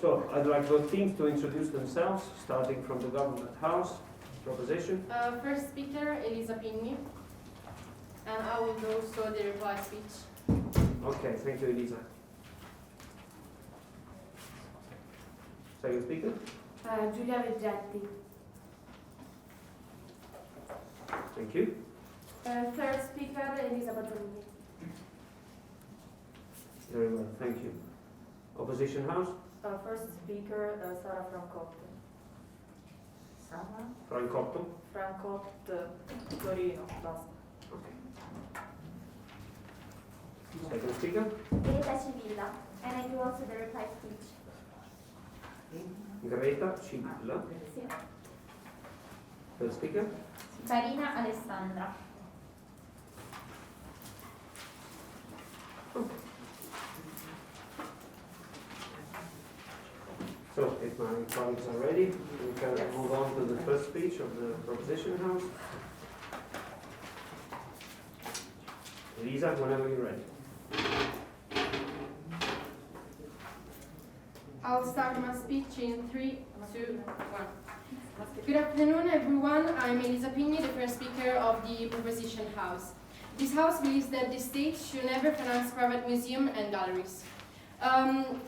So I'd like both teams to introduce themselves, starting from the Government House. Proposition. First speaker, Elisa Pigni, and I will do also the reply speech. Okay, thank you, Elisa. Second speaker. Giulia Veggetti. Thank you. Third speaker, Elisa Bazzanini. Very well, thank you. Opposition House. First speaker, Sara Francotte. Sara? Francotto. Francotte, Torino, basta. Okay. Second speaker. Greta Civilla, and I do also the reply speech. Greta Civilla. Sì. Third speaker. Karina Alessandra. So, if my colleagues are ready, we can move on to the first speech of the Proposition House. Elisa, whenever you're ready. I'll start my speech in 3, 2, 1. Good afternoon, everyone. I'm Elisa Pigni, the first speaker of the Proposition House. This house believes that the state should never finance private museums and galleries.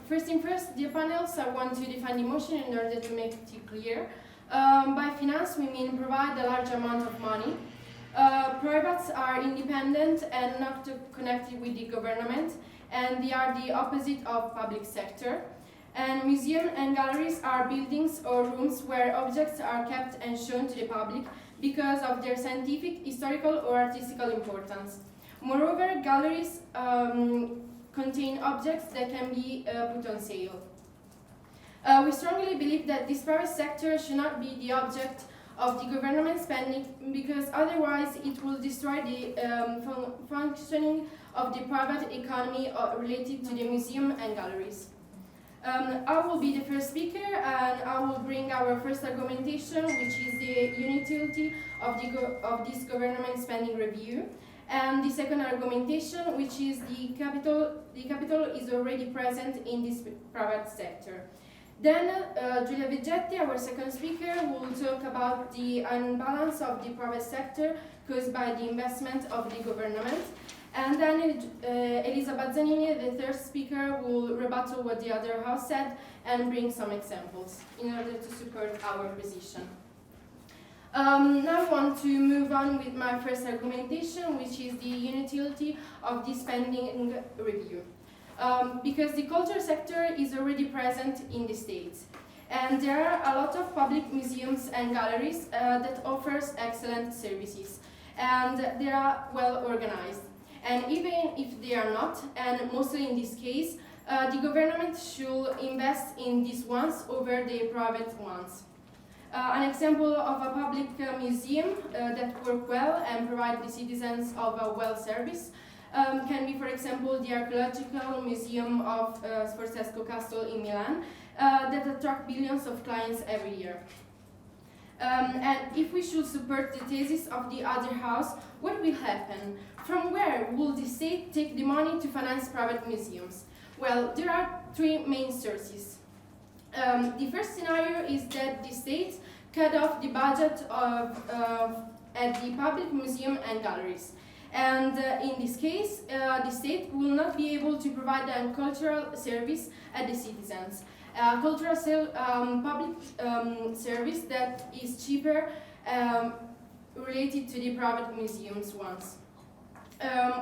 First thing first, dear panels, I want to define the motion in order to make it clear. By finance, we mean provide a large amount of money. Privates are independent and not connected with the government, and they are the opposite of public sector. And museums and galleries are buildings or rooms where objects are kept and shown to the public because of their scientific, historical, or artistical importance. Moreover, galleries contain objects that can be put on sale. We strongly believe that this private sector should not be the object of the government spending because otherwise it will destroy the functioning of the private economy related to the museum and galleries. I will be the first speaker and I will bring our first argumentation, which is the inutility of this government spending review. And the second argumentation, which is the capital is already present in this private sector. Then Giulia Veggetti, our second speaker, will talk about the imbalance of the private sector caused by the investment of the government. And then Elisa Bazzanini, the third speaker, will rebuttal what the other house said and bring some examples in order to support our position. Now I want to move on with my first argumentation, which is the inutility of this spending review. Because the culture sector is already present in the States. And there are a lot of public museums and galleries that offers excellent services. And they are well organized. And even if they are not, and mostly in this case, the government should invest in these ones over the private ones. An example of a public museum that work well and provide the citizens of a well service can be, for example, the Archaeological Museum of Sforzesco Castle in Milan that attract billions of clients every year. And if we should support the thesis of the other house, what will happen? From where will the state take the money to finance private museums? Well, there are three main sources. The first scenario is that the state cut off the budget at the public museum and galleries. And in this case, the state will not be able to provide a cultural service at the citizens. Cultural public service that is cheaper related to the private museums ones.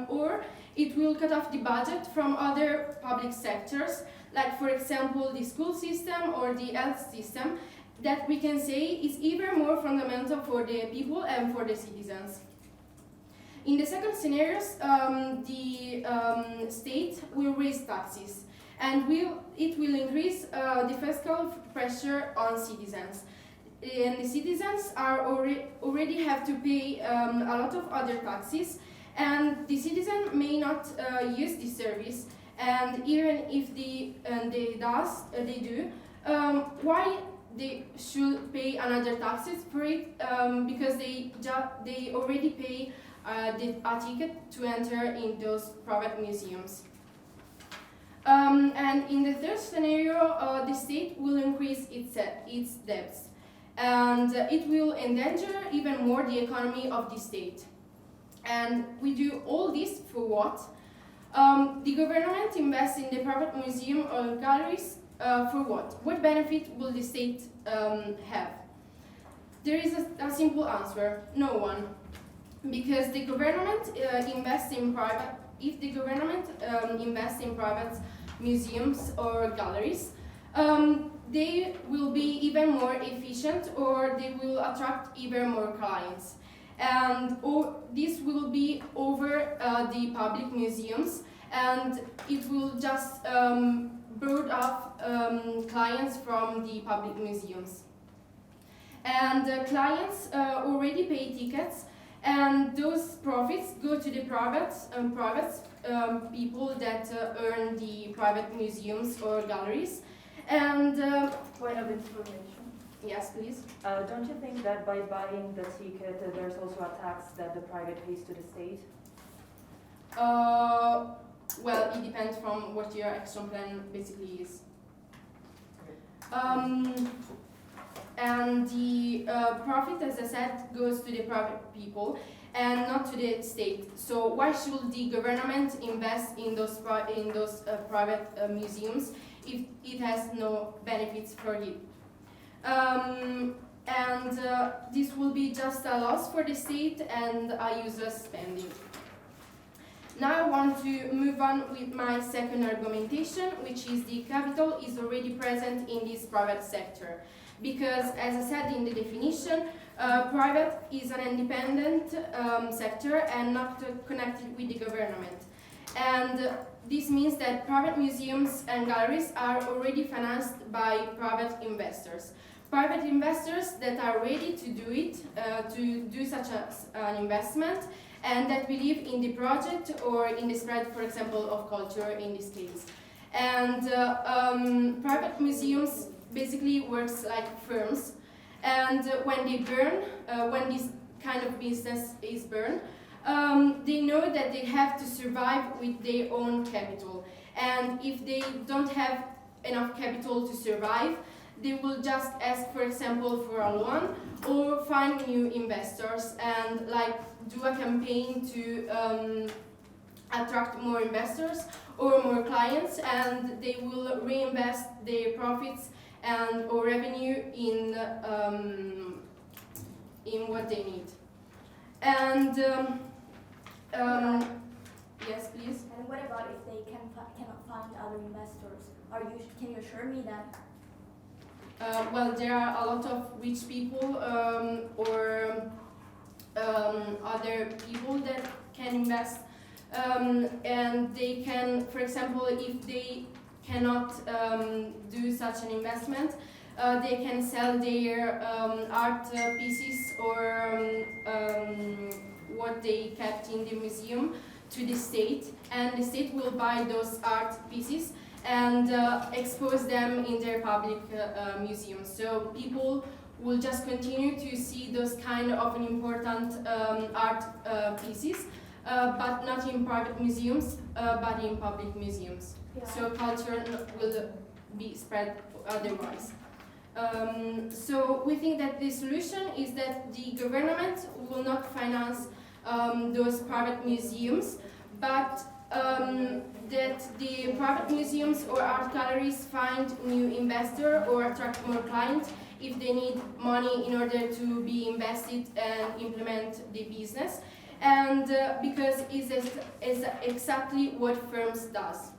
Or it will cut off the budget from other public sectors, like for example the school system or the health system, that we can say is even more fundamental for the people and for the citizens. In the second scenarios, the state will raise taxes and it will increase the fiscal pressure on citizens. And the citizens are already have to pay a lot of other taxes, and the citizen may not use this service. And even if they do, why they should pay another taxes for it? Because they already pay a ticket to enter in those private museums. And in the third scenario, the state will increase its debts, and it will endanger even more the economy of the state. And we do all this for what? The government invests in the private museum or galleries for what? What benefit will the state have? There is a simple answer: no one. Because the government invests in private. If the government invests in private museums or galleries, they will be even more efficient, or they will attract even more clients. And this will be over the public museums, and it will just brood up clients from the public museums. And clients already pay tickets, and those profits go to the private people that earn the private museums or galleries. And Point of information. yes, please. Don't you think that by buying the ticket, there's also a tax that the private pays to the state? Well, it depends from what your action plan basically is. And the profit, as I said, goes to the private people and not to the state. So why should the government invest in those private museums if it has no benefits for it? This will be just a loss for the state and a useless spending. Now I want to move on with my second argumentation, which is the capital is already present in this private sector. Because, as I said in the definition, private is an independent sector and not connected with the government. And this means that private museums and galleries are already financed by private investors. Private investors that are ready to do it, to do such an investment, and that believe in the project or in the spread, for example, of culture in this case. And private museums basically works like firms, and when they burn, when this kind of business is burned, they know that they have to survive with their own capital. And if they don't have enough capital to survive, they will just ask, for example, for a loan or find new investors and like do a campaign to attract more investors or more clients, and they will reinvest their profits and or revenue in what they need. And yes, please. And what about if they cannot find other investors? Can you assure me that? Well, there are a lot of rich people or other people that can invest, and they can, for example, if they cannot do such an investment, they can sell their art pieces or what they kept in the museum to the state, and the state will buy those art pieces and expose them in their public museums. So people will just continue to see those kind of an important art pieces, but not in private museums, but in public museums. Yeah. So culture will be spread otherwise. So we think that the solution is that the government will not finance those private museums, but that the private museums or art galleries find new investor or attract more clients if they need money in order to be invested and implement the business, and because it's exactly what firms does.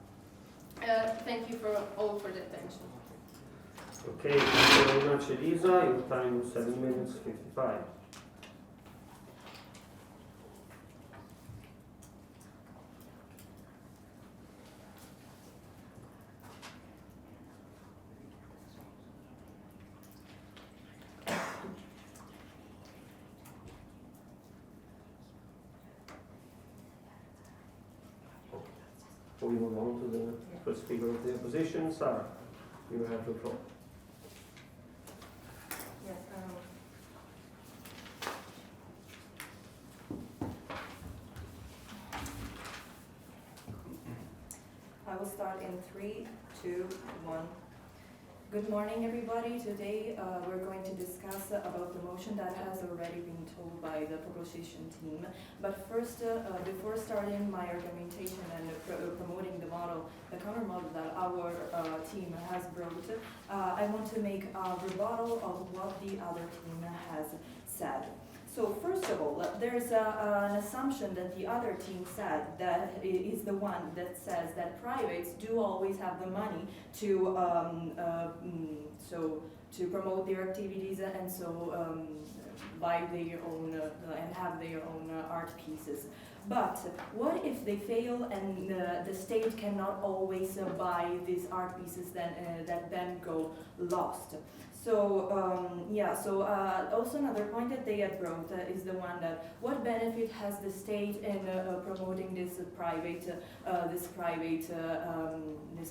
Thank you all for the attention. Okay, thank you very much, Elisa. Your time is 7 minutes 55. Before we move on to the first speaker of the opposition, Sarah, you have the floor. Yes. I will start in 3, 2, 1. Good morning, everybody. Today we're going to discuss about the motion that has already been told by the proposition team. But first, before starting my argumentation and promoting the model, the counter model that our team has brought, I want to make a rebuttal of what the other team has said. So first of all, there's an assumption that the other team said that is the one that says that privates do always have the money to to promote their activities and buy their own and have their own art pieces. But what if they fail and the state cannot always buy these art pieces that then go lost? So also another point that they had brought is the one that what benefit has the state in promoting this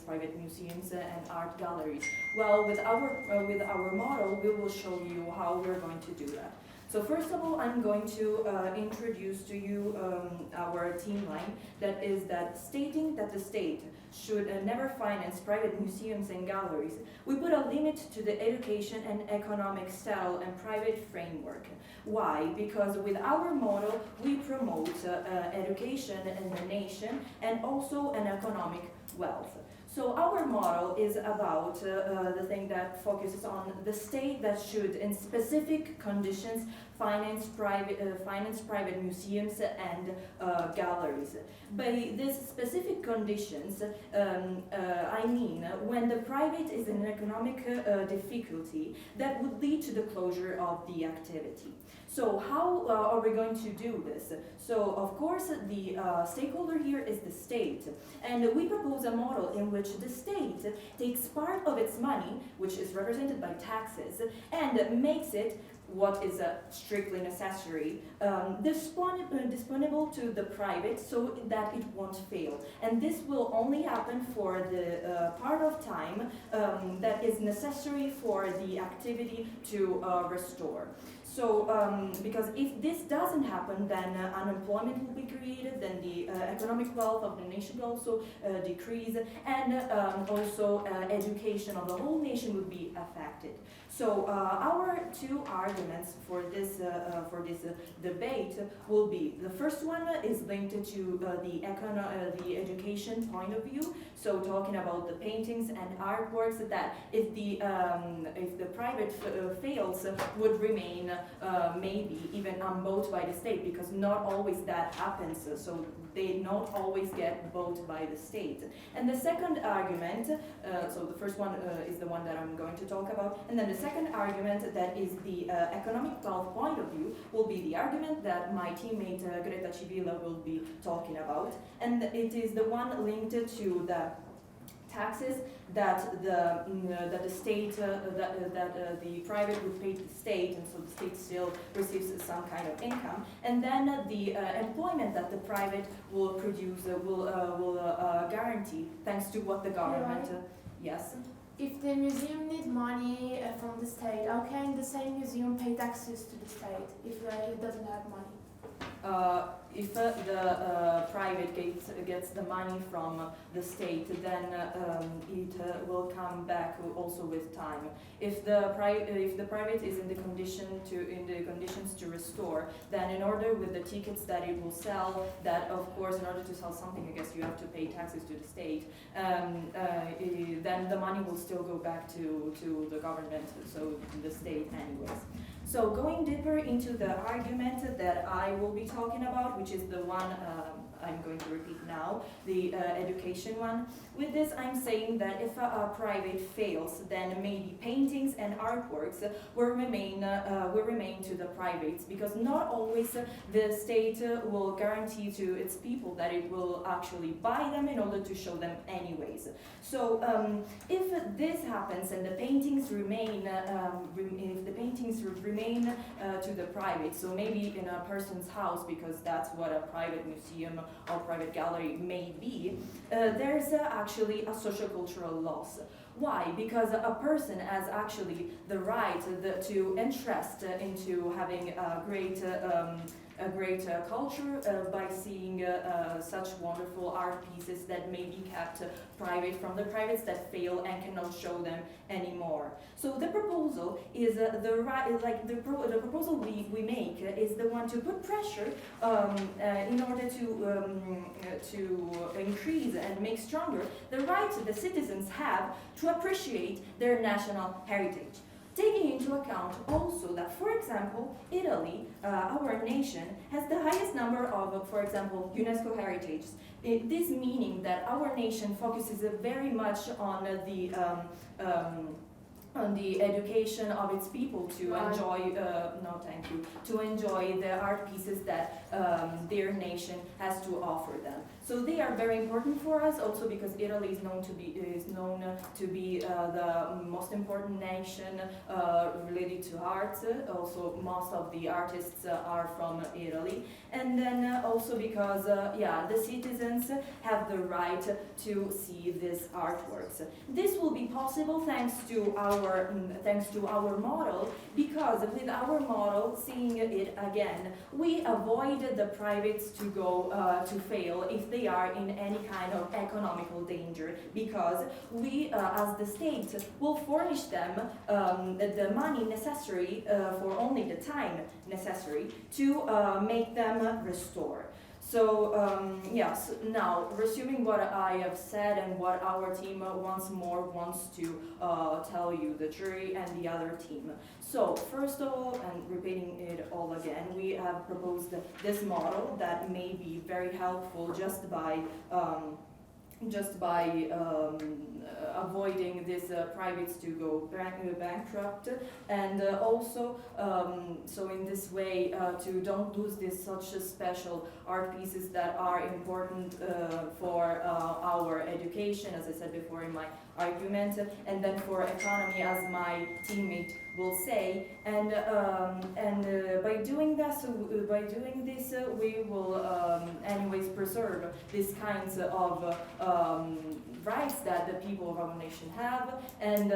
private museums and art galleries? Well, with our model, we will show you how we're going to do that. So first of all, I'm going to introduce to you our team line that is that stating that the state should never finance private museums and galleries. We put a limit to the education and economic style and private framework. Why? Because with our model, we promote education in the nation and also an economic wealth. So our model is about the thing that focuses on the state that should, in specific conditions, finance private museums and galleries. By these specific conditions, I mean when the private is in economic difficulty that would lead to the closure of the activity. So how are we going to do this? So of course the stakeholder here is the state, and we propose a model in which the state takes part of its money, which is represented by taxes, and makes it what is strictly necessary, disponible to the private so that it won't fail. And this will only happen for the part of time that is necessary for the activity to restore. So, because if this doesn't happen, then unemployment will be created, then the economic wealth of the nation will also decrease, and also education of the whole nation would be affected. So our two arguments for this debate will be: the first one is linked to the education point of view. So talking about the paintings and artworks, that if the private fails, would remain maybe even unbought by the state, because not always that happens. So they not always get bought by the state. And the second argument, so the first one is the one that I'm going to talk about, and then the second argument, that is the economic wealth point of view, will be the argument that my teammate Greta Civila will be talking about, and it is the one linked to the taxes that the state the private would pay to the state, and so the state still receives some kind of income, and then the employment that the private will produce will guarantee thanks to what the government. Yes. If the museum need money from the state, how can the same museum pay taxes to the state if it doesn't have money? If the private gets the money from the state, then it will come back also with time. If the private is in the conditions to restore, then in order with the tickets that it will sell, that of course in order to sell something, I guess you have to pay taxes to the state. Then the money will still go back to the government, so the state anyways. So going deeper into the argument that I will be talking about, which is the one I'm going to repeat now, the education one. With this, I'm saying that if a private fails, then maybe paintings and artworks will remain to the privates, because not always the state will guarantee to its people that it will actually buy them in order to show them anyways. So if this happens and the paintings remain, to the private, so maybe in a person's house, because that's what a private museum or private gallery may be, there's actually a sociocultural loss. Why? Because a person has actually the right to interest into having a great culture by seeing such wonderful art pieces that may be kept private from the privates that fail and cannot show them anymore. So the proposal is the proposal we make is the one to put pressure in order to increase and make stronger the rights the citizens have to appreciate their national heritage. Taking into account also that, for example, Italy, our nation, has the highest number of, for example, UNESCO heritages. This meaning that our nation focuses very much on the education of its people to enjoy, to enjoy the art pieces that their nation has to offer them. So they are very important for us, also because Italy is known to be the most important nation related to art. Also, most of the artists are from Italy, and then also because the citizens have the right to see these artworks. This will be possible thanks to our model, because with our model, seeing it again, we avoid the privates to go to fail if they are in any kind of economical danger, because we as the state will furnish them the money necessary for only the time necessary to make them restore. So yes, now resuming what I have said and what our team once more wants to tell you, the jury and the other team. So first of all, and repeating it all again, we have proposed this model that may be very helpful just by avoiding these privates to go bankrupt, and also so in this way to don't lose this such special art pieces that are important for our education, as I said before in my argument, and then for economy, as my teammate will say, and by doing this, we will anyways preserve these kinds of rights that the people of our nation have, and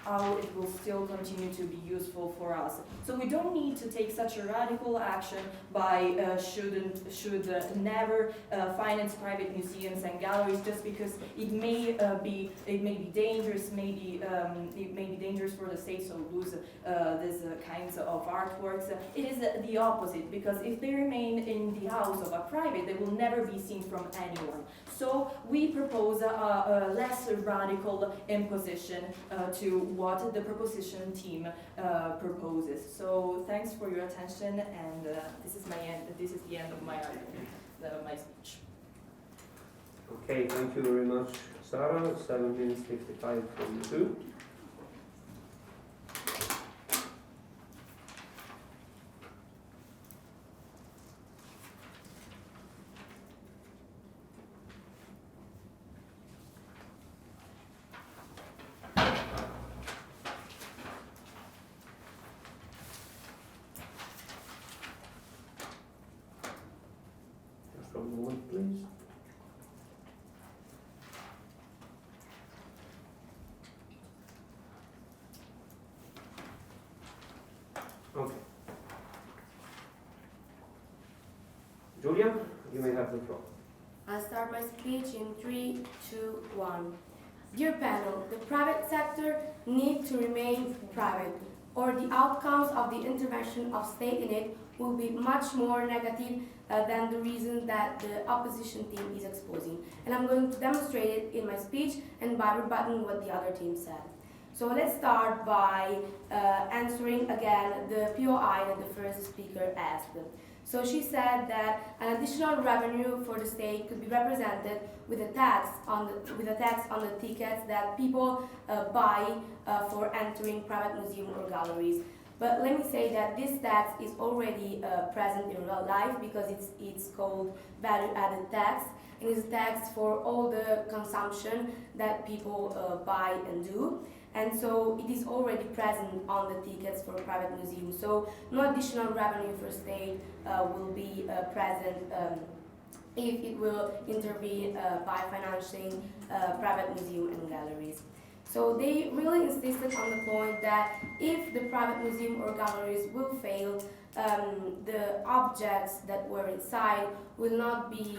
how it will still continue to be useful for us. So we don't need to take such a radical action by should never finance private museums and galleries, just because it may be dangerous, it may be dangerous for the state, so lose these kinds of artworks. It is the opposite, because if they remain in the house of a private, they will never be seen from anyone. So we propose a less radical imposition to what the proposition team proposes. So thanks for your attention, and this is the end of my argument, my speech. Okay, thank you very much, Sarah. 7 minutes 55 from you. Just a moment, please. Okay. Julia, you may have the floor. I'll start my speech in 3, 2, 1. Dear panel, the private sector needs to remain private, or the outcomes of the intervention of state in it will be much more negative than the reasons that the opposition team is exposing. And I'm going to demonstrate it in my speech and by rebutting what the other team said. So let's start by answering again the POI that the first speaker asked. So she said that an additional revenue for the state could be represented with a tax on the tickets that people buy for entering private museums or galleries. But let me say that this tax is already present in real life, because it's called value-added tax, and it's a tax for all the consumption that people buy and do. And so it is already present on the tickets for private museums. So no additional revenue for state will be present if it will intervene by financing private museums and galleries. So they really insisted on the point that if the private museum or galleries will fail, the objects that were inside will not be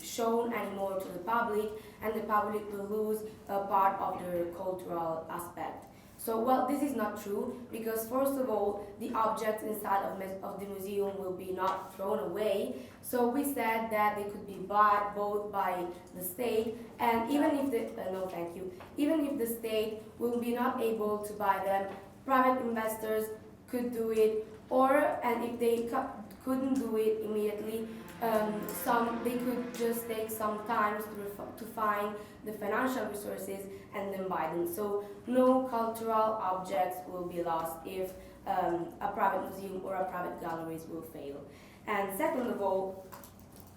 shown anymore to the public, and the public will lose a part of their cultural aspect. So, well, this is not true, because first of all, the objects inside of the museum will be not thrown away. So we said that they could be bought both by the state, and even if the no, thank you. Even if the state will be not able to buy them, private investors could do it, and if they couldn't do it immediately, they could just take some time to find the financial resources and then buy them. So no cultural objects will be lost if a private museum or a private galleries will fail. And second of all,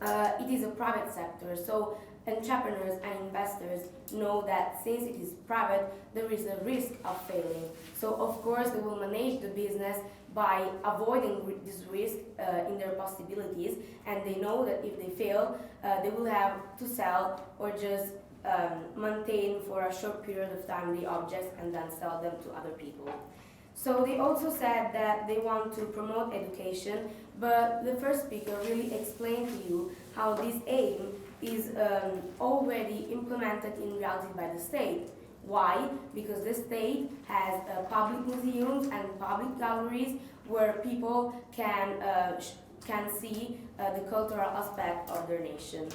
it is a private sector, so entrepreneurs and investors know that since it is private, there is a risk of failing. So of course they will manage the business by avoiding this risk in their possibilities, and they know that if they fail, they will have to sell or just maintain for a short period of time the objects and then sell them to other people. So they also said that they want to promote education, but the first speaker really explained to you how this aim is already implemented in reality by the state. Why? Because the state has public museums and public galleries where people can see the cultural aspect of their nation.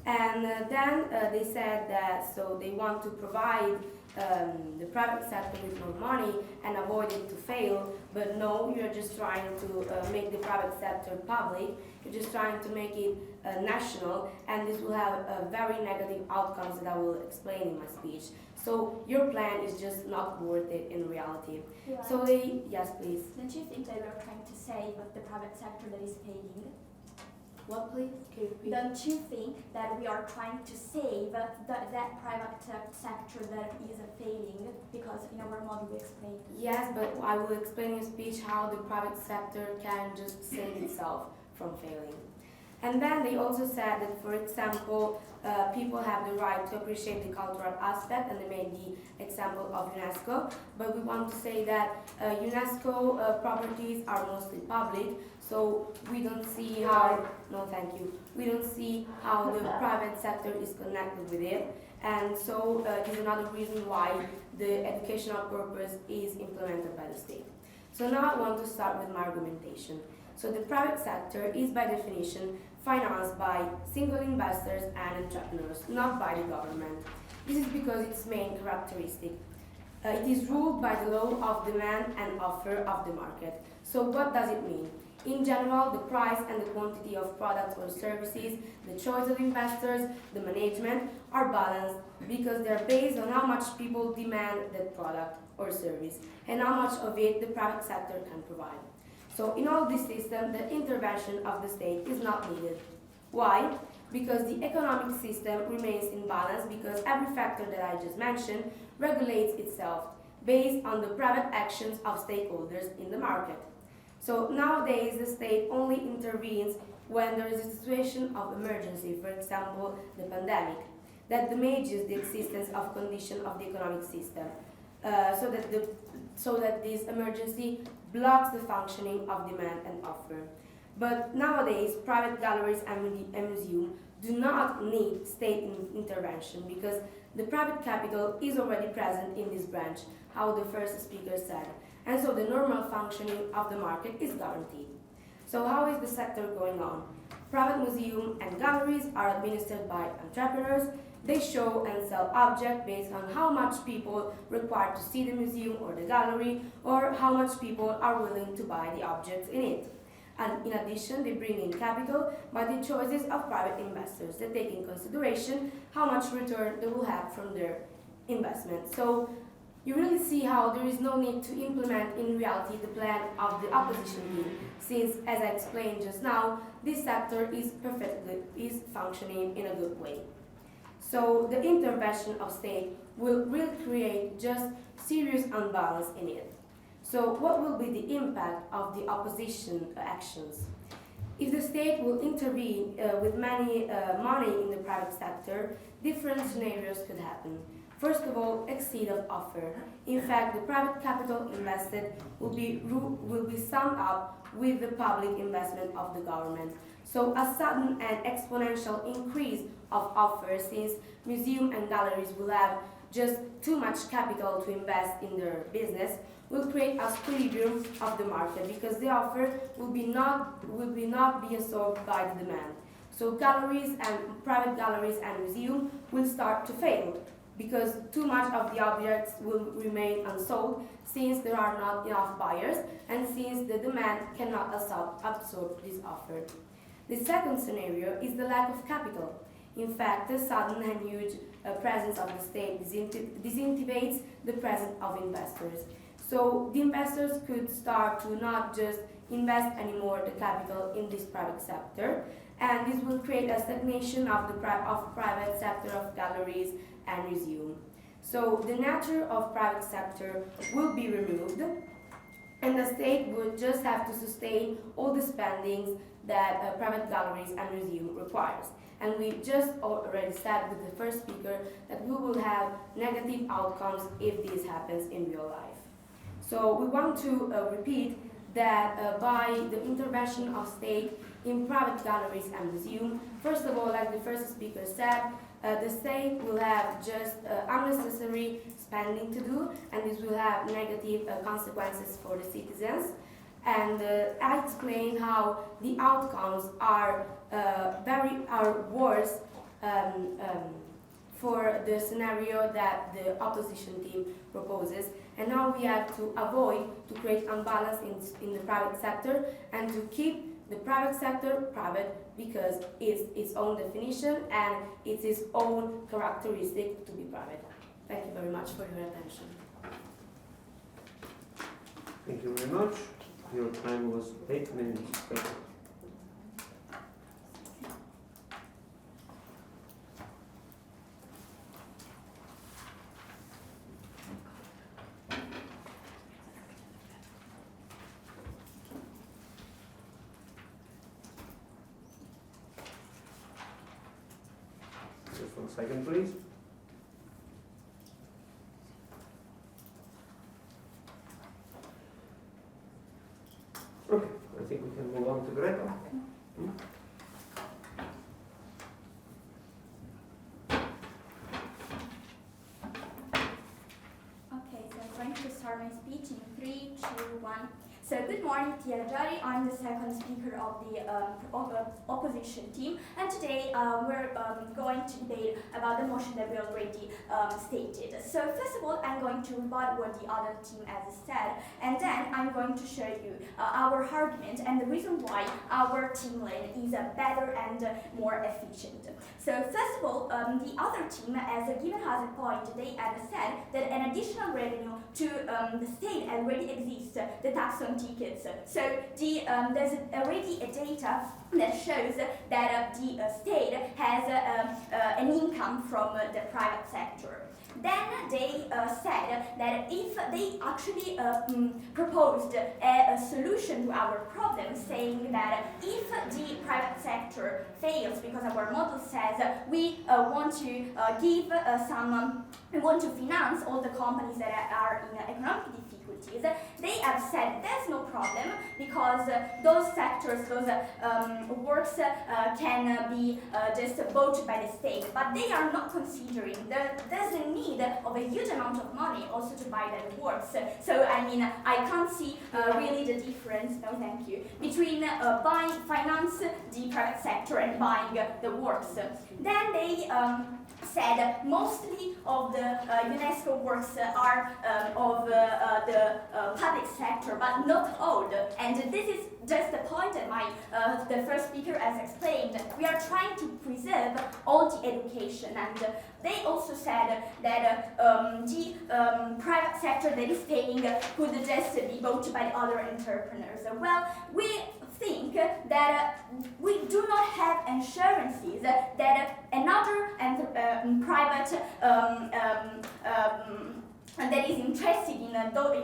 And then they said that so they want to provide the private sector with more money and avoid it to fail, but no, you're just trying to make the private sector public, you're just trying to make it national, and this will have very negative outcomes that I will explain in my speech. So your plan is just not worth it in reality. Yeah. So yes please. Don't you think they were trying to save the private sector that is failing? What please? Can you repeat? Don't you think that we are trying to save that private sector that is failing? Because in our model we explained. Yes, but I will explain in speech how the private sector can just save itself from failing. And then they also said that, for example, people have the right to appreciate the cultural aspect, and they made the example of UNESCO. But we want to say that UNESCO properties are mostly public, so we don't see how, no thank you, we don't see how the private sector is connected with it. And so it is another reason why the educational purpose is implemented by the state. So now I want to start with my argumentation. So the private sector is by definition financed by single investors and entrepreneurs, not by the government. This is because its main characteristic. It is ruled by the law of demand and offer of the market. So what does it mean? In general, the price and the quantity of products or services, the choice of investors, the management are balanced because they are based on how much people demand that product or service and how much of it the private sector can provide. So in all this system, the intervention of the state is not needed. Why? Because the economic system remains in balance because every factor that I just mentioned regulates itself based on the private actions of stakeholders in the market. So nowadays the state only intervenes when there is a situation of emergency, for example, the pandemic, that damages the existence of condition of the economic system, so that this emergency blocks the functioning of demand and offer. But nowadays, private galleries and museums do not need state intervention because the private capital is already present in this branch, how the first speaker said. And so the normal functioning of the market is guaranteed. So how is the sector going on? Private museums and galleries are administered by entrepreneurs. They show and sell objects based on how much people require to see the museum or the gallery, or how much people are willing to buy the objects in it. And in addition, they bring in capital by the choices of private investors that take in consideration how much return they will have from their investment. So you really see how there is no need to implement in reality the plan of the opposition team, since, as I explained just now, this sector is functioning in a good way. So the intervention of state will really create just serious unbalance in it. So what will be the impact of the opposition actions? If the state will intervene with many money in the private sector, different scenarios could happen. first of all, exceed of offer. In fact, the private capital invested will be summed up with the public investment of the government. So a sudden and exponential increase of offer, since museums and galleries will have just too much capital to invest in their business, will create a equilibrium of the market, because the offer will not be absorbed by the demand. So galleries and private galleries and museums will start to fail, because too much of the objects will remain unsold, since there are not enough buyers and since the demand cannot absorb this offer. The second scenario is the lack of capital. In fact, the sudden and huge presence of the state disintegrates the presence of investors. So the investors could start to not just invest anymore the capital in this private sector, and this will create a stagnation of the private sector of galleries and museums. So the nature of private sector will be removed, and the state would just have to sustain all the spendings that private galleries and museums requires. And we just already said with the first speaker that we will have negative outcomes if this happens in real life. So we want to repeat that by the intervention of state in private galleries and museums, first of all, like the first speaker said, the state will have just unnecessary spending to do, and this will have negative consequences for the citizens. And I explained how the outcomes are worse for the scenario that the opposition team proposes. And now we have to avoid to create imbalance in the private sector and to keep the private sector private, because it's its own definition and it's its own characteristic to be private. Thank you very much for your attention. Thank you very much. Your time was 8 minutes. Just 1 second, please. Okay, I think we can move on to Greta. Okay, so I'm going to start my speech in 3, 2, 1. So good morning, dear Jari. I'm the second speaker of the opposition team, and today we're going to debate about the motion that we already stated. So first of all, I'm going to rebut what the other team has said, and then I'm going to show you our argument and the reason why our team lane is better and more efficient. So first of all, the other team has given us a point. They have said that an additional revenue to the state already exists, the tax on tickets. So there's already a data that shows that the state has an income from the private sector. Then they said that if they actually proposed a solution to our problem, saying that if the private sector fails, because our model says we want to we want to finance all the companies that are in economic difficulties, they have said there's no problem, because those sectors, those works can be just bought by the state, but they are not considering there's a need of a huge amount of money also to buy that works. So I mean, I can't see really the difference, no thank you, between finance the private sector and buying the works. Then they said mostly of the UNESCO works are of the public sector, but not all. And this is just the point that the first speaker has explained. We are trying to preserve all the education, and they also said that the private sector that is paying could just be bought by other entrepreneurs. Well, we think that we do not have insurances that another private that is interested in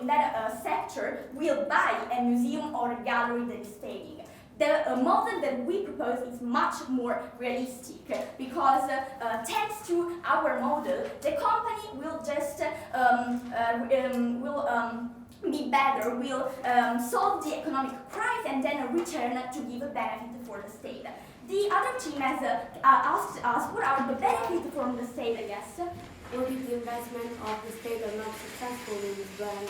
that sector will buy a museum or a gallery that is paying. The model that we propose is much more realistic because thanks to our model, the company will just be better, will solve the economic crisis and then return to give a benefit for the state. The other team has asked us what are the benefits from the state, I guess. What if the investment of the state are not successful in this branch?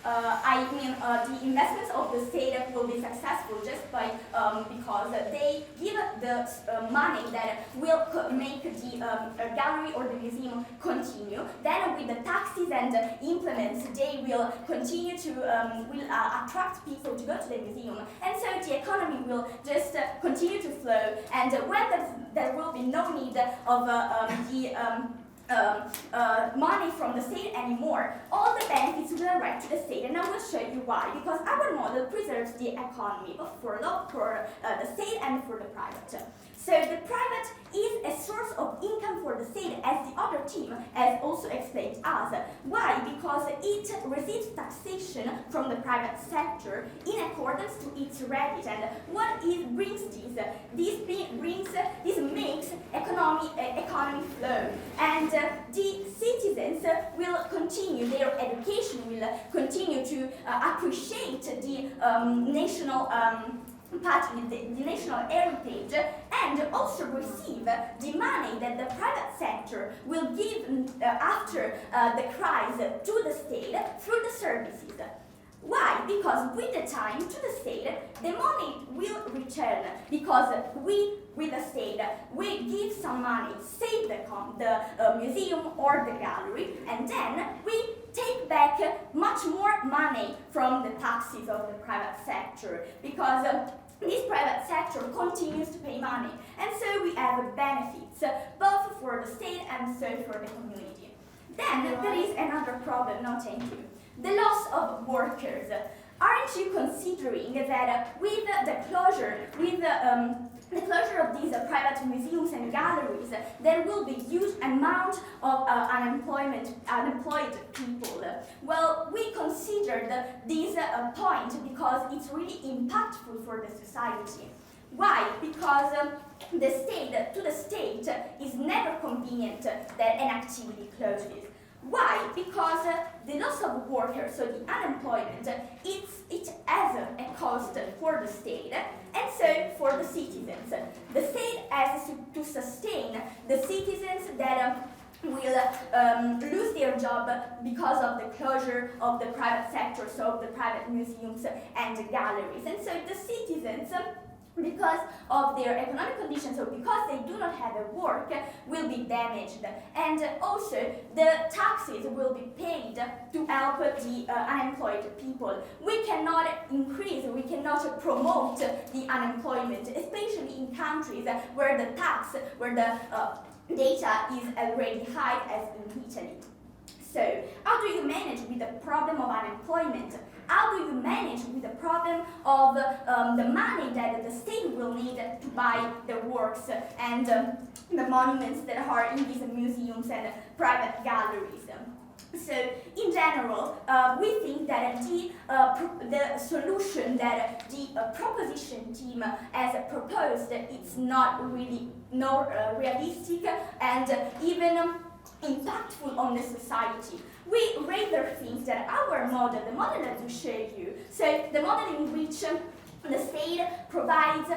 The investments of the state will be successful just by because they give the money that will make the gallery or the museum continue. Then with the taxes and implements, they will continue to attract people to go to the museum, and so the economy will just continue to flow. And when there will be no need of money from the state anymore, all the benefits will arrive to the state, and I will show you why. Because our model preserves the economy, both for the state and for the private. So the private is a source of income for the state, as the other team has also explained us. Why? Because it receives taxation from the private sector in accordance to its revenue. And what it brings this makes economy flow, and the citizens will continue their education, will continue to appreciate the national the national heritage, and also receive the money that the private sector will give after the crisis to the state through the services. Why? Because with the time to the state, the money will return, because we, with the state, we give some money, save the museum or the gallery, and then we take back much more money from the taxes of the private sector, because this private sector continues to pay money, and so we have benefits both for the state and so for the community. Then there is another problem. No, thank you. The loss of workers. Aren't you considering that with the closure of these private museums and galleries, there will be huge amount of unemployed people? Well, we considered this point because it's really impactful for the society. Why? Because to the state is never convenient that an activity closes. Why? Because the loss of workers, so the unemployment, it has a cost for the state and so for the citizens. The state has to sustain the citizens that will lose their job because of the closure of the private sector, so of the private museums and galleries. And so the citizens, because of their economic conditions, or because they do not have a work, will be damaged. And also the taxes will be paid to help the unemployed people. We cannot increase, we cannot promote the unemployment, especially in countries where the data is already high, as in Italy. So, how do you manage with the problem of unemployment? How do you manage with the problem of the money that the state will need to buy the works and the monuments that are in these museums and private galleries? So, in general, we think that the solution that the proposition team has proposed, it's not really realistic and even impactful on the society. We rather think that our model, the model that we showed you, so the model in which the state provides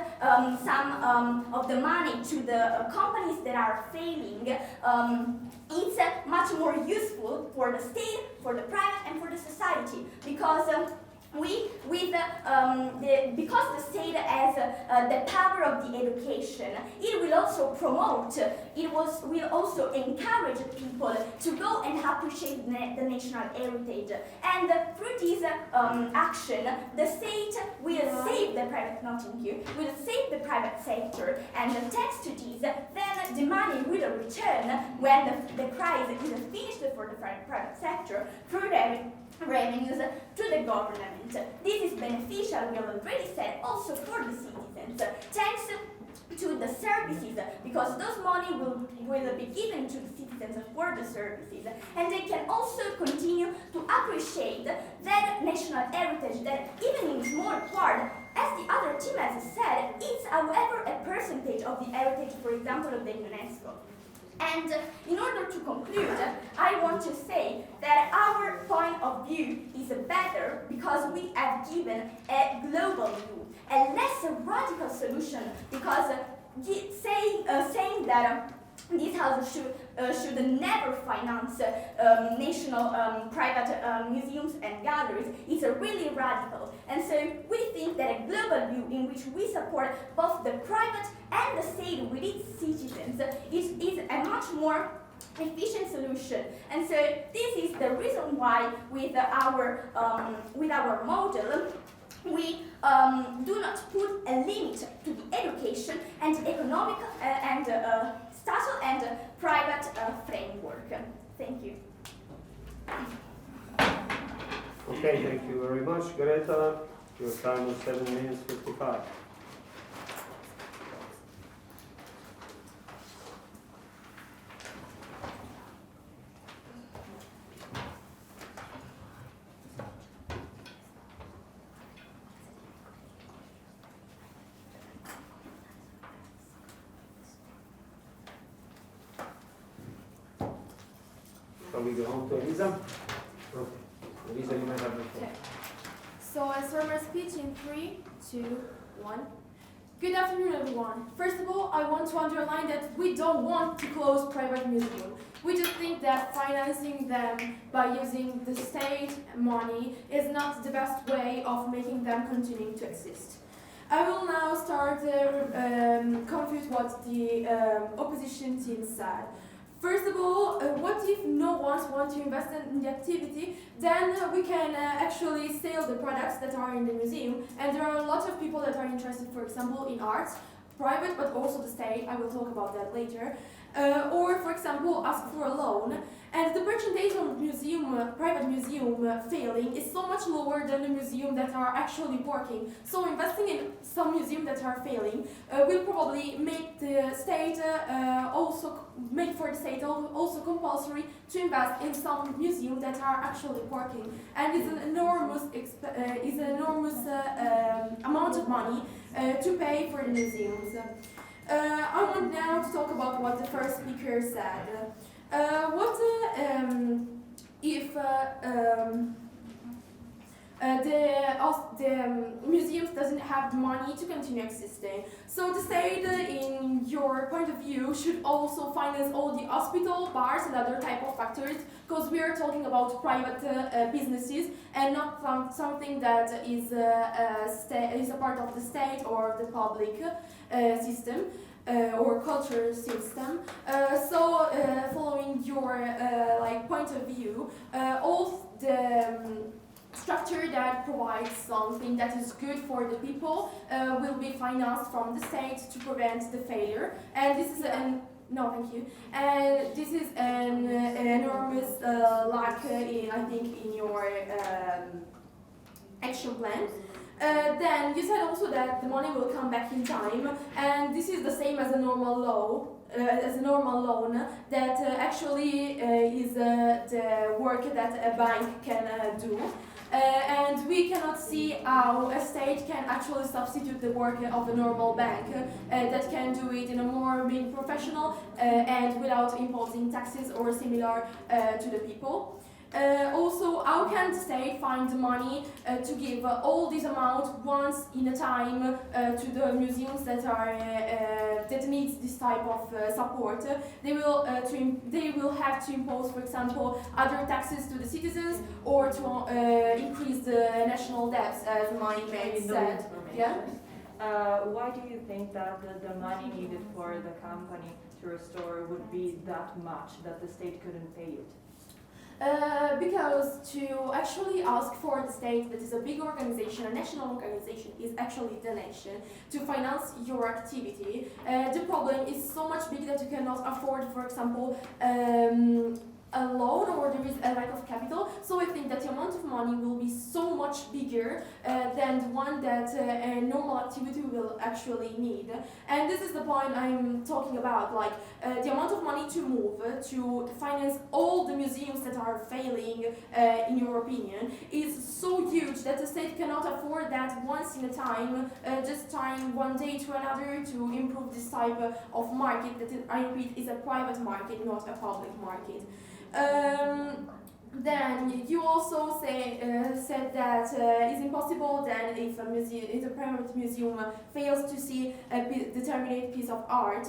some of the money to the companies that are failing, it's much more useful for the state, for the private, and for the society, because because the state has the power of the education, it will also promote, will also encourage people to go and appreciate the national heritage. And through this action, the state will save the private, will save the private sector, and thanks to this, then the money will return when the crisis is finished for the private sector through revenues to the government. This is beneficial, we have already said, also for the citizens, thanks to the services, because those money will be given to the citizens for the services, and they can also continue to appreciate that national heritage that even in small part as the other team has said, it's however a percentage of the heritage, for example, of the UNESCO. And in order to conclude, I want to say that our point of view is better because we have given a global view, a less radical solution, because saying that this house should never finance national private museums and galleries is really radical. And so we think that a global view in which we support both the private and the state with its citizens is a much more efficient solution. And so this is the reason why with our model we do not put a limit to the education and economic and statal and private framework. Thank you. Okay, thank you very much, Greta. Your time is 7 minutes 55. Shall we go on to Elisa? Okay. Elisa, you may have the floor. So I start my speech in 3, 2, 1. Good afternoon, everyone. First of all, I want to underline that we don't want to close private museums. We just think that financing them by using the state money is not the best way of making them continue to exist. I will now start confute what the opposition team said. First of all, what if no one wants to invest in the activity? Then we can actually sell the products that are in the museum, and there are a lot of people that are interested, for example, in arts, private but also the state. I will talk about that later. Or, for example, ask for a loan. And the percentage of private museum failing is so much lower than the museum that are actually working. So investing in some museums that are failing will probably make the state also compulsory to invest in some museums that are actually working. And it's an enormous amount of money to pay for the museums. I want now to talk about what the first speaker said. What if the museums doesn't have the money to continue existing? So the state, in your point of view, should also finance all the hospital, bars, and other type of factories, because we are talking about private businesses and not something that is a part of the state or the public system. Or culture system. So following your point of view, all the structure that provides something that is good for the people will be financed from the state to prevent the failure. And this is no, thank you. And this is an enormous lack, I think, in your action plan. Then you said also that the money will come back in time, and this is the same as a normal loan that actually is the work that a bank can do. And we cannot see how a state can actually substitute the work of a normal bank that can do it in a more being professional and without imposing taxes or similar to the people. Also, how can the state find the money to give all this amount once in a time to the museums that are that needs this type of support? They will have to impose, for example, other taxes to the citizens or to increase the national debts, as my mate said. Yeah. Why do you think that the money needed for the company to restore would be that much that the state couldn't pay it? Because to actually ask for the state, that is a big organization, a national organization, is actually the nation, to finance your activity, the problem is so much big that you cannot afford, for example, a loan or there is a lack of capital. So I think that the amount of money will be so much bigger than the one that a normal activity will actually need. And this is the point I'm talking about, like the amount of money to move to finance all the museums that are failing, in your opinion, is so huge that the state cannot afford that once in a time, just time one day to another to improve this type of market that, I repeat, is a private market, not a public market. Then you also said that it's impossible then if a private museum fails to see a determinate piece of art.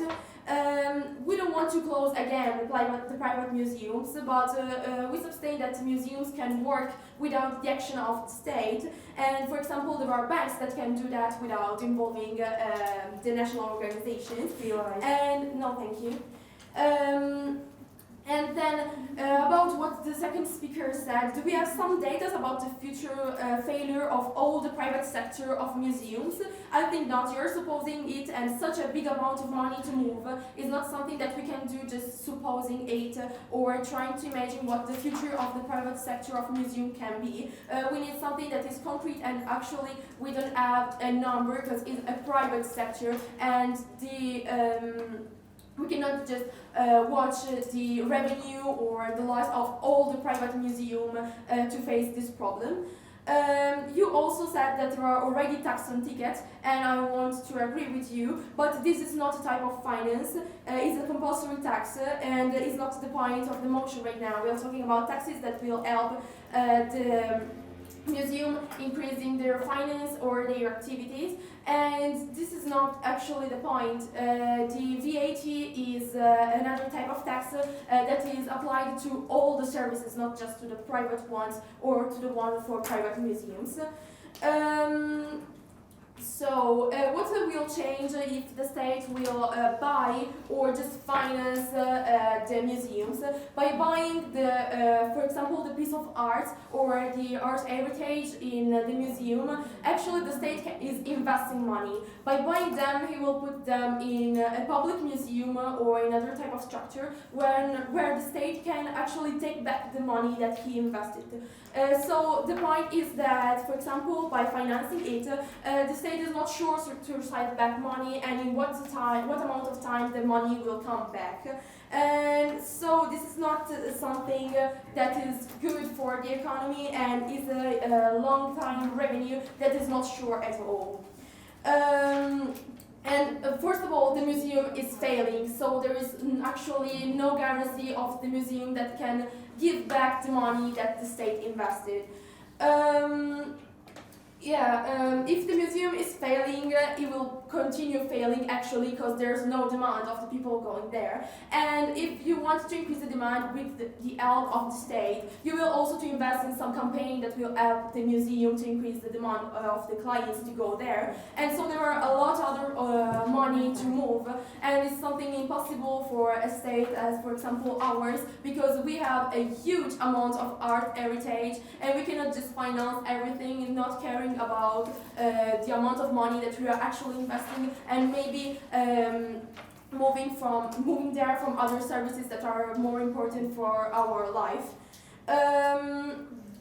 We don't want to close again the private museums, but we sustain that museums can work without the action of the state. And for example, there are banks that can do that without involving the national organizations. And no, thank you. And then about what the second speaker said, do we have some data about the future failure of all the private sector of museums? I think not. You're supposing it, and such a big amount of money to move is not something that we can do just supposing it or trying to imagine what the future of the private sector of museum can be. We need something that is concrete, and actually we don't have a number because it's a private sector, and we cannot just watch the revenue or the loss of all the private museums to face this problem. You also said that there are already tax on tickets, and I want to agree with you, but this is not a type of finance. It's a compulsory tax, and it's not the point of the motion right now. We are talking about taxes that will help the museum increasing their finance or their activities, and this is not actually the point. The VAT is another type of tax that is applied to all the services, not just to the private ones or to the one for private museums. So, what will change if the state will buy or just finance the museums? By buying for example, the piece of art or the art heritage in the museum, actually the state is investing money. By buying them, he will put them in a public museum or another type of structure where the state can actually take back the money that he invested. So the point is that, for example, by financing it, the state is not sure to receive back money and in what amount of time the money will come back. And so this is not something that is good for the economy and is a long-time revenue that is not sure at all. And first of all, the museum is failing, so there is actually no guarantee of the museum that can give back the money that the state invested. If the museum is failing, it will continue failing actually because there's no demand of the people going there. And if you want to increase the demand with the help of the state, you will also to invest in some campaign that will help the museum to increase the demand of the clients to go there. And so there are a lot of other money to move, and it's something impossible for a state as, for example, ours, because we have a huge amount of art heritage, and we cannot just finance everything and not caring about the amount of money that we are actually investing, and maybe moving there from other services that are more important for our life.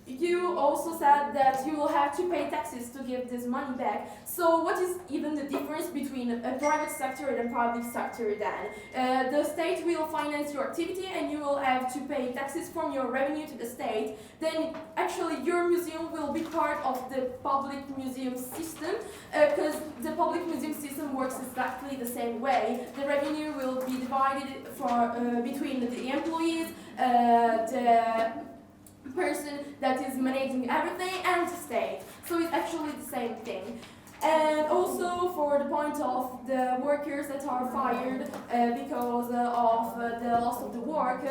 You also said that you will have to pay taxes to give this money back. So what is even the difference between a private sector and a public sector then? The state will finance your activity and you will have to pay taxes from your revenue to the state. Then actually your museum will be part of the public museum system, because the public museum system works exactly the same way. The revenue will be divided between the employees, the person that is managing everything, and the state. So it's actually the same thing. And also for the point of the workers that are fired because of the loss of the work,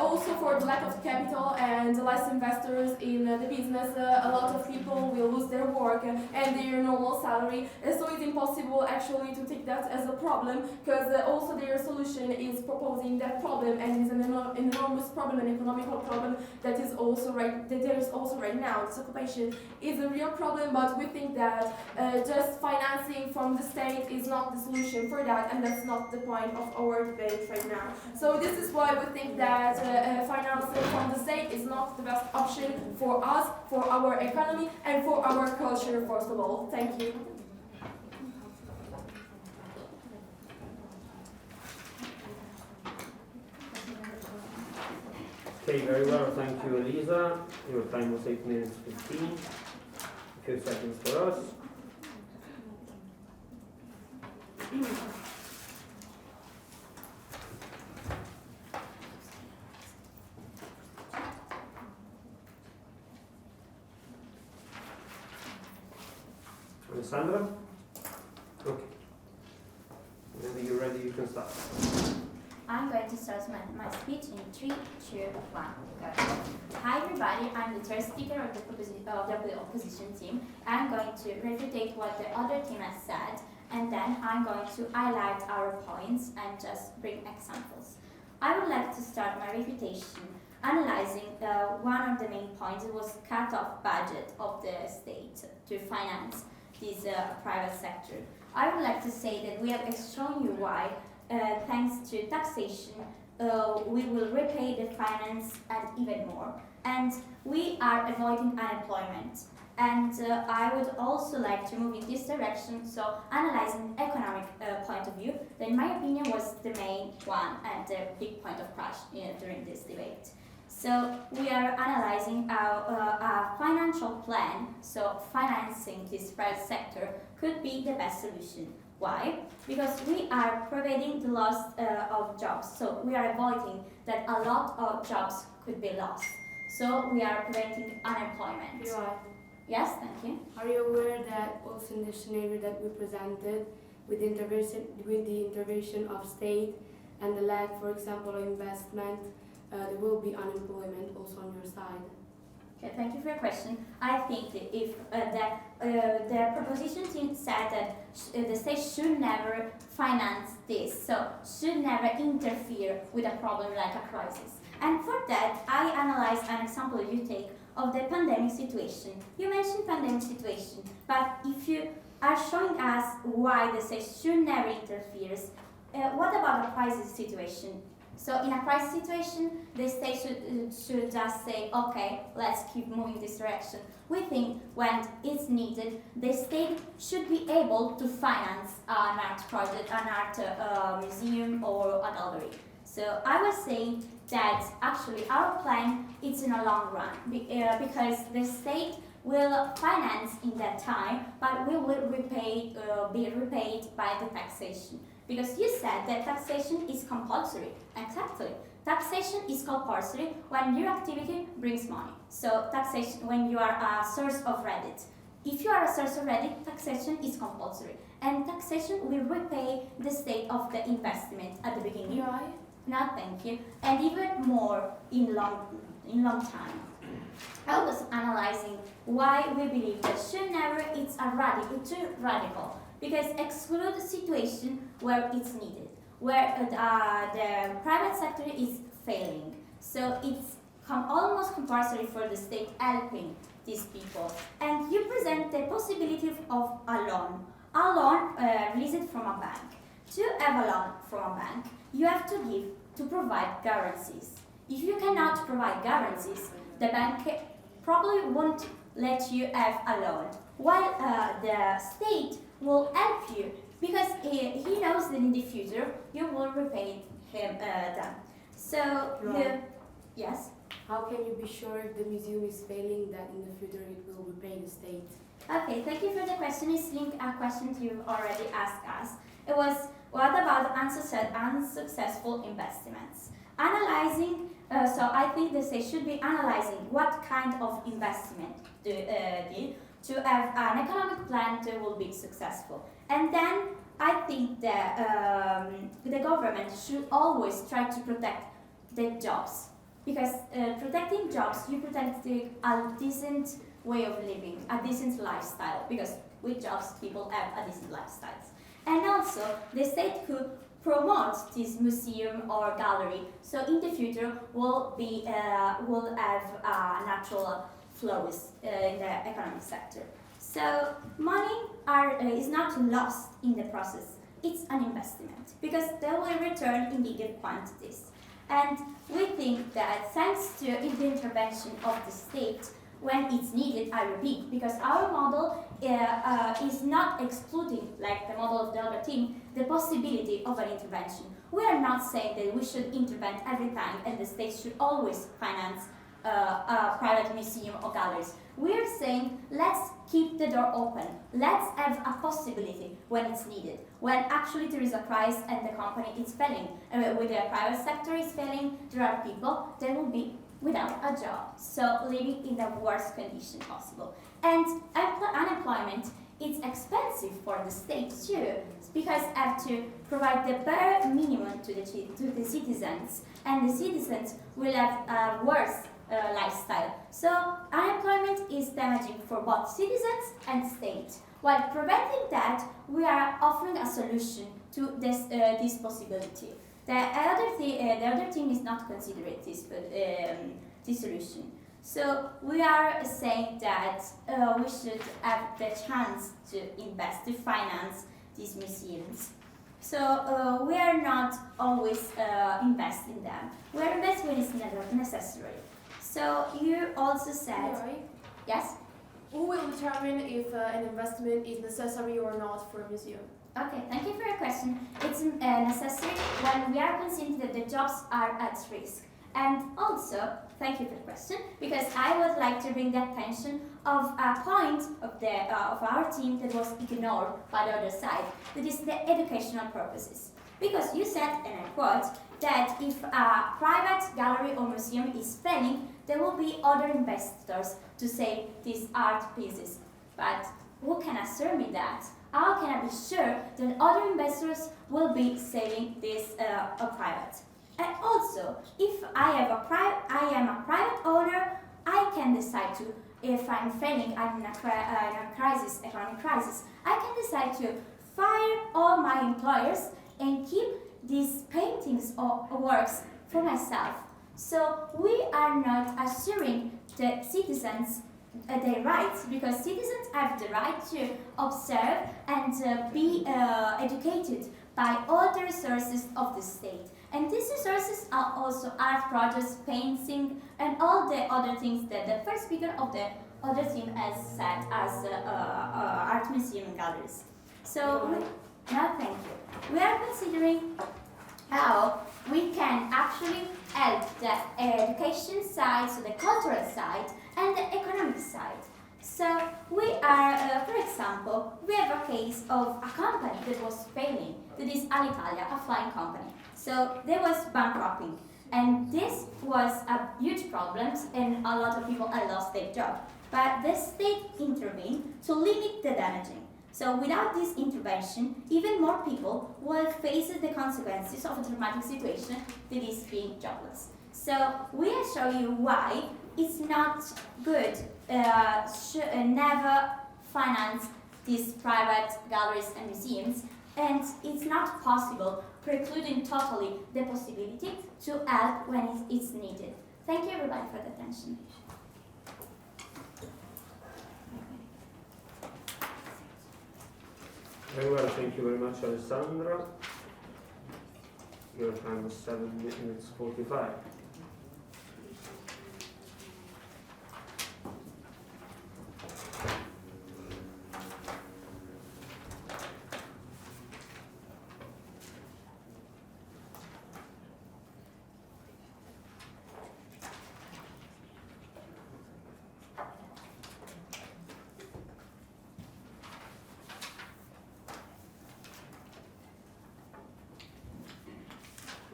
also for the lack of capital and less investors in the business, a lot of people will lose their work and their normal salary. So it's impossible actually to take that as a problem, because also their solution is proposing that problem, and it's an enormous problem, an economical problem that is also there is also right now. This occupation is a real problem, but we think that just financing from the state is not the solution for that, and that's not the point of our debate right now. So this is why we think that financing from the state is not the best option for us, for our economy, and for our culture, first of all. Thank you. Okay, very well. Thank you, Elisa. Your time was 8 minutes 15. A few seconds for us. Alessandra? Okay. Whenever you're ready, you can start. I'm going to start my speech in 3, 2, 1. Go. Hi everybody, I'm the third speaker of the opposition team. I'm going to refutate what the other team has said, and then I'm going to highlight our points and just bring examples. I would like to start my refutation analyzing one of the main points. It was cut-off budget of the state to finance this private sector. I would like to say that we have shown you why thanks to taxation, we will repay the finance and even more. And we are avoiding unemployment. And I would also like to move in this direction, so analyzing economic point of view, that in my opinion was the main one and the big point of crash during this debate. So we are analyzing a financial plan, so financing this private sector could be the best solution. Why? Because we are preventing the loss of jobs. So we are avoiding that a lot of jobs could be lost. So we are preventing unemployment. You are. Yes, thank you. Are you aware that also in the scenario that we presented, with the intervention of state and the lack, for example, of investment, there will be unemployment also on your side? Okay, thank you for your question. I think that if the proposition team said that the state should never finance this, so should never interfere with a problem like a crisis. And for that, I analyzed an example you take of the pandemic situation. You mentioned pandemic situation, but if you are showing us why the state should never interfere, what about a crisis situation? So in a crisis situation, the state should just say, okay, let's keep moving this direction. We think when it's needed, the state should be able to finance an art project, an art museum or a gallery. So I was saying that actually our plan is in a long run because the state will finance in that time, but we will be repaid by the taxation. Because you said that taxation is compulsory. Exactly. Taxation is compulsory when your activity brings money. So taxation when you are a source of reddit. If you are a source of reddit, taxation is compulsory. And taxation will repay the state of the investment at the beginning. Yeah. No, thank you. And even more in long time. I was analyzing why we believe that should never it's too radical. Because exclude the situation where it's needed, where the private sector is failing. So it's almost compulsory for the state helping these people. And you present the possibility of a loan released from a bank. To have a loan from a bank, you have to provide guarantees. If you cannot provide guarantees, the bank probably won't let you have a loan, while the state will help you because he knows that in the future you will repay him them. So yes. How can you be sure if the museum is failing that in the future it will repay the state? Okay, thank you for the question. It's linked a question you've already asked us. It was what about unsuccessful investments? Analyzing. So I think the state should be analyzing what kind of investment to have an economic plan that will be successful. And then I think that the government should always try to protect the jobs. Because protecting jobs, you protect a decent way of living, a decent lifestyle. Because with jobs, people have a decent lifestyles. And also, the state could promote this museum or gallery. So in the future, will have natural flows in the economic sector. So money is not lost in the process, it's an investment because they will return in bigger quantities. And we think that thanks to the intervention of the state, when it's needed, I repeat, because our model is not excluding, like the model of the other team, the possibility of an intervention. We are not saying that we should intervene every time and the state should always finance a private museum or galleries. We are saying let's keep the door open. Let's have a possibility when it's needed. When actually there is a crisis and the company is failing, with the private sector is failing, there are people that will be without a job, so living in the worst condition possible. And unemployment is expensive for the state too, because have to provide the bare minimum to the citizens, and the citizens will have a worse lifestyle. So unemployment is damaging for both citizens and state. While preventing that, we are offering a solution to this possibility. The other team is not considering this solution. So we are saying that we should have the chance to invest, to finance these museums. So we are not always investing them. We are investing when it's necessary. So you also said, Mary, yes? who will determine if an investment is necessary or not for a museum? Okay, thank you for your question. It's necessary when we are considering that the jobs are at risk. And also, thank you for the question, because I would like to bring the attention of a point of our team that was ignored by the other side, that is the educational purposes. Because you said, and I quote, that if a private gallery or museum is failing, there will be other investors to save these art pieces. But who can assure me that? How can I be sure that other investors will be saving this private? And also, if I am a private owner, I can decide to, if I'm failing, I'm in a crisis, economic crisis, I can decide to fire all my employers and keep these paintings or works for myself. So we are not assuring the citizens their rights, because citizens have the right to observe and be educated by all the resources of the state. And these resources are also art projects, painting, and all the other things that the first speaker of the other team has said as art museum and galleries. So, now thank you. We are considering how we can actually help the education side, so the cultural side, and the economic side. So we are, for example, we have a case of a company that was failing, that is Italia, a flying company. So they was bankrupting, and this was a huge problem, and a lot of people had lost their job. But the state intervened to limit the damaging. So without this intervention, even more people will face the consequences of a traumatic situation that is being jobless. So we will show you why it's not good, never finance these private galleries and museums, and it's not possible, precluding totally the possibility to help when it's needed. Thank you everybody for the attention. Very well, thank you very much, Alessandra. Your time is 7 minutes 45.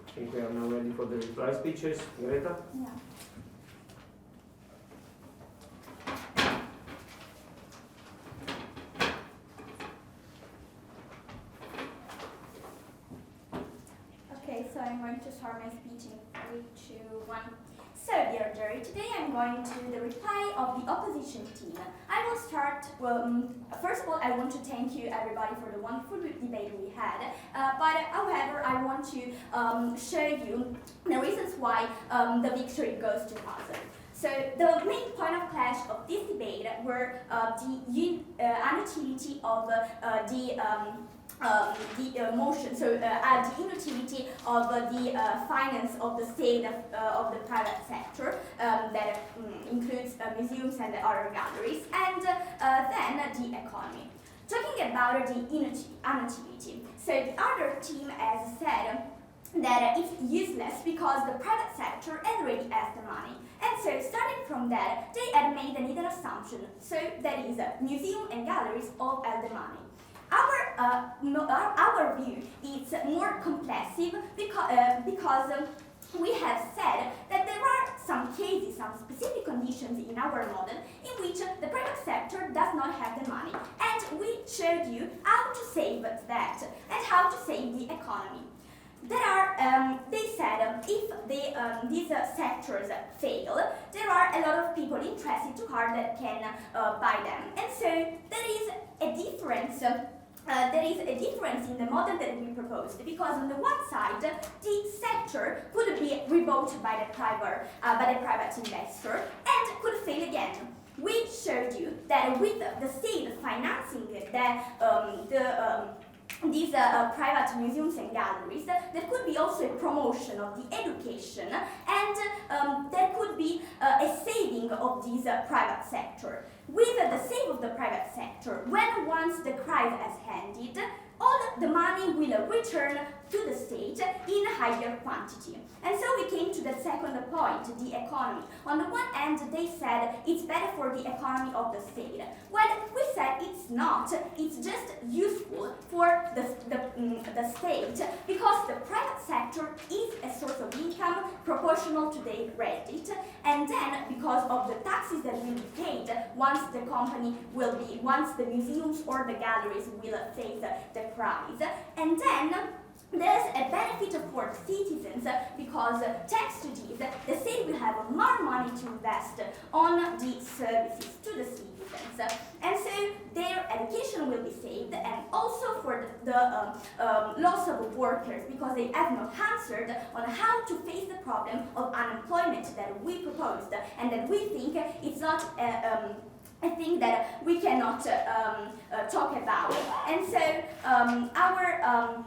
I think we are now ready for the reply speeches. Greta? Yeah. Okay, so I'm going to start my speech in 3, 2, 1. So, dear jury, today I'm going to do the reply of the opposition team. I will start, first of all, I want to thank you everybody for the wonderful debate we had. However, I want to show you the reasons why the victory goes to us. So the main point of clash of this debate were the inutility of the motion, so the inutility of the finance of the state of the private sector that includes museums and other galleries, and then the economy. Talking about the inutility, so the other team has said that it's useless because the private sector already has the money. And so, starting from that, they had made an hidden assumption, so that is, museum and galleries all have the money. Our view is more complex because we have said that there are some cases, some specific conditions in our model in which the private sector does not have the money, and we showed you how to save that and how to save the economy. There are, they said, if these sectors fail, there are a lot of people interested to card that can buy them, and so there is a difference. There is a difference in the model that we proposed, because on the one side, the sector could be rebought by the private investor and could fail again. We showed you that with the state financing these private museums and galleries, there could be also a promotion of the education, and there could be a saving of this private sector. With the save of the private sector, when once the crisis has ended, all the money will return to the state in higher quantity. And so we came to the second point, the economy. On the one hand, they said it's better for the economy of the state. Well, we said it's not. It's just useful for the state, because the private sector is a source of income proportional to their credit, and then because of the taxes that will be paid once the museums or the galleries will face the crisis, and then there's a benefit for citizens, because thanks to this, the state will have more money to invest on the services to the citizens, and so their education will be saved, and also for the loss of workers, because they have not answered on how to face the problem of unemployment that we proposed, and that we think it's not a thing that we cannot talk about. And so our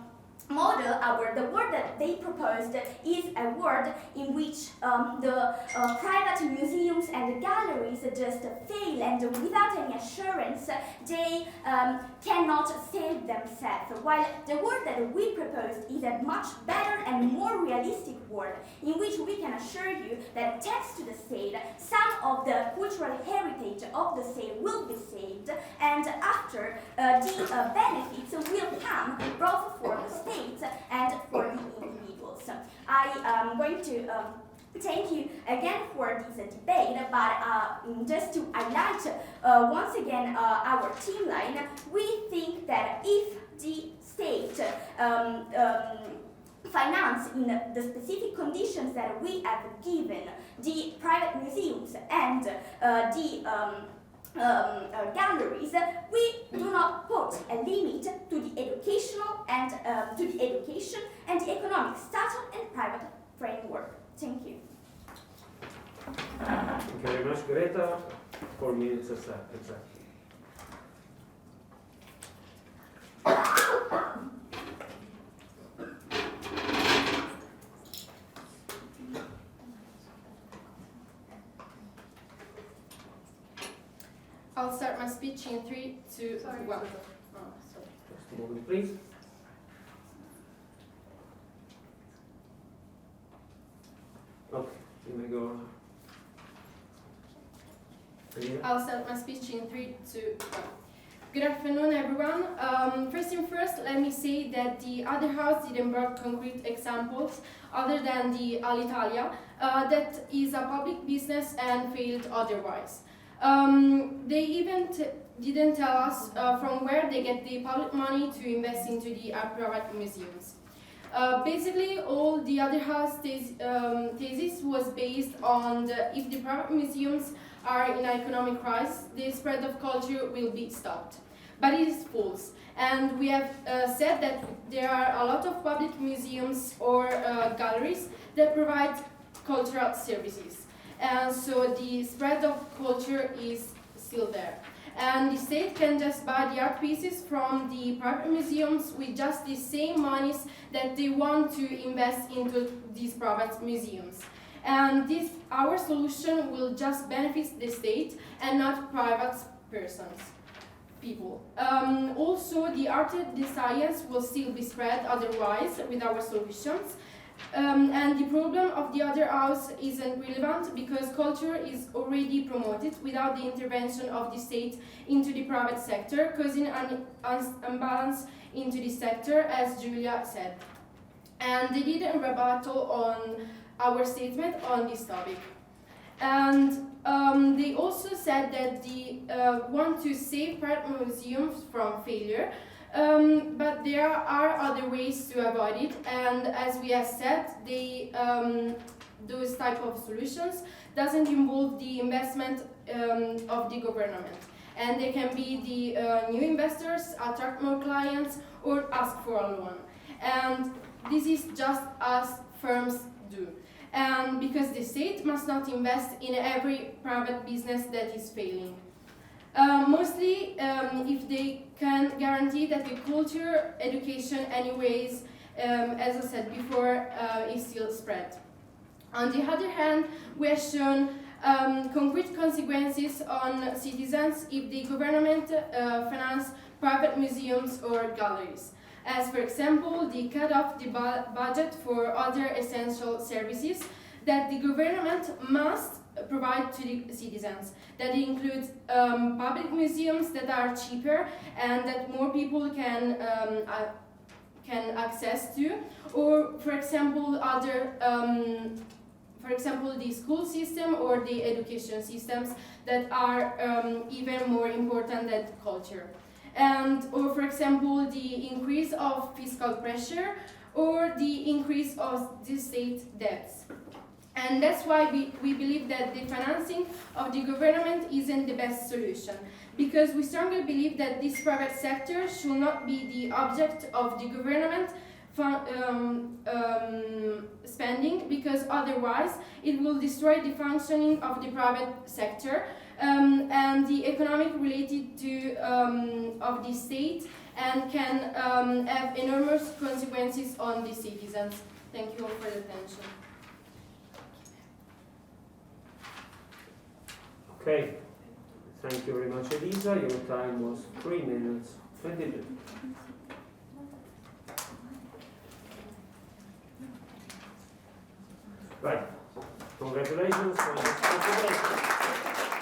model, the word that they proposed is a word in which the private museums and the galleries just fail, and without any assurance they cannot save themselves, while the word that we proposed is a much better and more realistic word, in which we can assure you that thanks to the state, some of the cultural heritage of the state will be saved, and after the benefits will come both for the state and for the individuals. I am going to thank you again for this debate, but just to highlight once again our team line, we think that if the state finance in the specific conditions that we have given the private museums and the galleries, we do not put a limit to the educational and to the education and the economic status and private framework. Thank you. Thank you very much, Greta. 4 minutes exactly. I'll start my speech in 3, 2, 1. Just a moment, please. Okay, you may go. I'll start my speech in 3, 2, 1. Good afternoon, everyone. First thing first, let me say that the other house didn't bring concrete examples other than the Italia, that is a public business and failed otherwise. They even didn't tell us from where they get the public money to invest into the private museums. Basically, all the other house thesis was based on if the private museums are in an economic crisis, the spread of culture will be stopped. But it is false. And we have said that there are a lot of public museums or galleries that provide cultural services. and so the spread of culture is still there. And the state can just buy the art pieces from the private museums with just the same monies that they want to invest into these private museums. And this, our solution will just benefit the state and not private people. Also, the art and the science will still be spread otherwise with our solutions. And the problem of the other house isn't relevant because culture is already promoted without the intervention of the state into the private sector, causing an imbalance into the sector, as Julia said. And they did a rebuttal on our statement on this topic. And they also said that they want to save private museums from failure, but there are other ways to avoid it, and as we have said, those type of solutions doesn't involve the investment of the government, and they can be the new investors, attract more clients, or ask for a loan. And this is just as firms do. And because the state must not invest in every private business that is failing. Mostly, if they can guarantee that the culture, education, anyways, as I said before, is still spread. On the other hand, we have shown concrete consequences on citizens if the government finance private museums or galleries. As for example, they cut off the budget for other essential services that the government must provide to the citizens. That includes public museums that are cheaper and that more people can access to, or for example the school system or the education systems that are even more important than culture. And, or for example, the increase of fiscal pressure or the increase of the state debts. And that's why we believe that the financing of the government isn't the best solution, because we strongly believe that this private sector should not be the object of the government spending, because otherwise it will destroy the functioning of the private sector and the economic related to of the state, and can have enormous consequences on the citizens. Thank you all for your attention. Okay, thank you very much, Elisa. Your time was 3 minutes 22. Right, congratulations for this presentation.